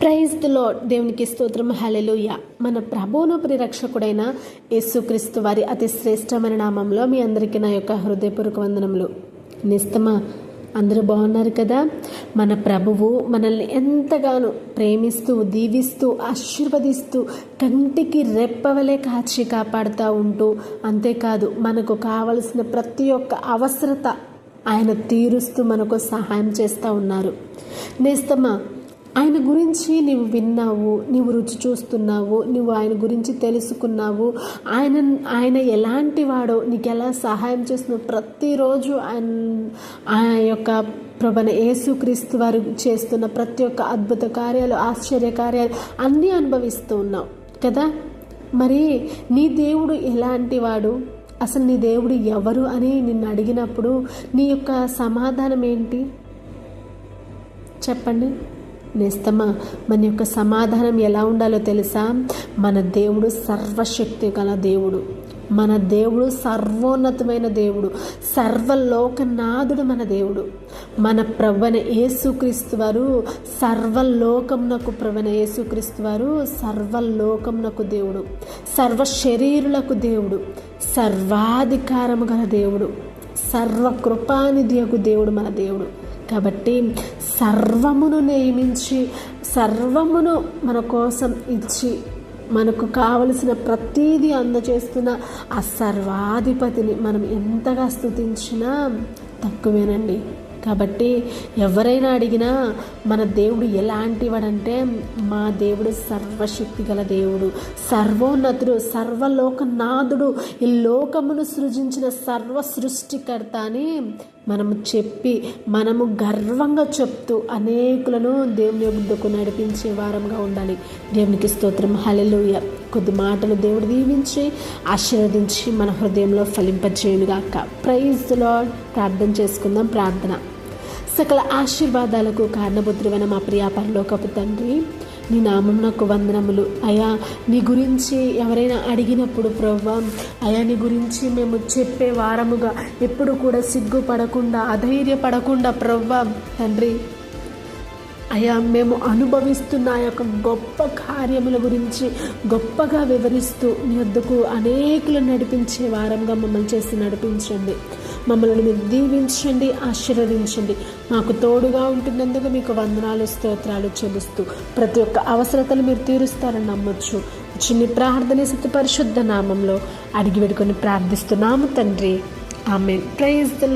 Praise the lord. దేవునికి స్తోత్రం. హల్లెలూయా. మన ప్రభువును పరిరక్షకుడైన యేసుక్రీస్తు వారి అతి శ్రేష్టమైన నామంలో మీ అందరికీ నా యొక్క హృదయపూర్వక వందనములు. నిస్తమా అందరూ బాగున్నారు కదా? మన ప్రభువు మనల్ని ఎంతగానో ప్రేమిస్తూ, దీవిస్తూ, ఆశీర్వదిస్తూ, కంటికి రెప్పవలే కాచి కాపాడుతూ ఉంటూ, అంతేకాదు మనకు కావలసిన ప్రతి ఒక్క అవసరత ఆయన తీరుస్తూ మనకు సహాయం చేస్తూ ఉన్నారు. నేస్తమా, ఆయన గురించి నీవు విన్నావు, నీవు రుచి చూస్తున్నావు, నువ్వు ఆయన గురించి తెలుసుకున్నావు, ఆయన ఎలాంటి వాడో, నీకు ఎలా సహాయం చేస్తున్నావు, ప్రతిరోజు ఆయన యొక్క ప్రభువైన యేసుక్రీస్తు వారు చేస్తున్న ప్రతి ఒక్క అద్భుత కార్యాలు, ఆశ్చర్య కార్యాలు అన్నీ అనుభవిస్తూ ఉన్నావు కదా. మరి నీ దేవుడు ఎలాంటి వాడు, అసలు నీ దేవుడు ఎవరు అని నిన్ను అడిగినప్పుడు నీ యొక్క సమాధానం ఏంటి చెప్పండి? నేస్తమా, మన యొక్క సమాధానం ఎలా ఉండాలో తెలుసా? మన దేవుడు సర్వశక్తి గల దేవుడు, మన దేవుడు సర్వోన్నతమైన దేవుడు, సర్వలోకనాథుడు మన దేవుడు. మన ప్రభువైన యేసుక్రీస్తు వారు సర్వలోకమునకు ప్రభువైన యేసుక్రీస్తు వారు సర్వలోకమునకు దేవుడు, సర్వ శరీరులకు దేవుడు, సర్వాధికారము గల దేవుడు, సర్వకృపానిధియకు దేవుడు మన దేవుడు. కాబట్టి సర్వమును నియమించి, సర్వమును మన కోసం ఇచ్చి, మనకు కావలసిన ప్రతీది అందజేస్తున్న ఆ సర్వాధిపతిని మనం ఎంతగా స్తుతించినా తక్కువేనండి. కాబట్టి ఎవరైనా అడిగినా మన దేవుడు ఎలాంటి వాడంటే, మా దేవుడు సర్వశక్తి గల దేవుడు, సర్వోన్నతుడు, సర్వలోకనాథుడు, ఈ లోకమును సృజించిన సర్వ సృష్టికర్త అని మనము చెప్పి, మనము గర్వంగా చెప్తూ అనేకులను దేవుని యొద్దకు నడిపించే వారంగా ఉండాలి. దేవునికి స్తోత్రం. హల్లెలూయా. కొద్ది మాటలు దేవుడు దీవించి ఆశీర్వదించి మన హృదయంలో ఫలింపజేయునుగాక. Praise the lord. ప్రార్థన చేసుకుందాం. ప్రార్థన. సకల ఆశీర్వాదాలకు కారణభూతుడైన మా ప్రియ పరలోకపు తండ్రి, నీ నామమునకు వందనములు అయ్యా. నీ గురించి ఎవరైనా అడిగినప్పుడు ప్రభువా, అయ్యా నీ గురించి మేము చెప్పే వారముగా ఎప్పుడు కూడా సిగ్గుపడకుండా, అధైర్యపడకుండా ప్రభువా తండ్రి, అయ్యా మేము అనుభవిస్తున్న ఆ యొక్క గొప్ప కార్యముల గురించి గొప్పగా వివరిస్తూ నీ వద్దకు అనేకులను నడిపించే వారంగా మమ్మల్ని చేసి నడిపించండి. మమ్మల్ని మీరు దీవించండి, ఆశీర్వదించండి. మాకు తోడుగా ఉంటున్నందుకు మీకు వందనాలు, స్తోత్రాలు చెల్లిస్తూ ప్రతి ఒక్క అవసరతలు మీరు తీరుస్తారని నమ్మొచ్చు. చిన్ని ప్రార్థన సత్య పరిశుద్ధ నామంలో అడిగి వేడుకొని ప్రార్థిస్తున్నాము తండ్రి. ఆమేన్. Praise the lord.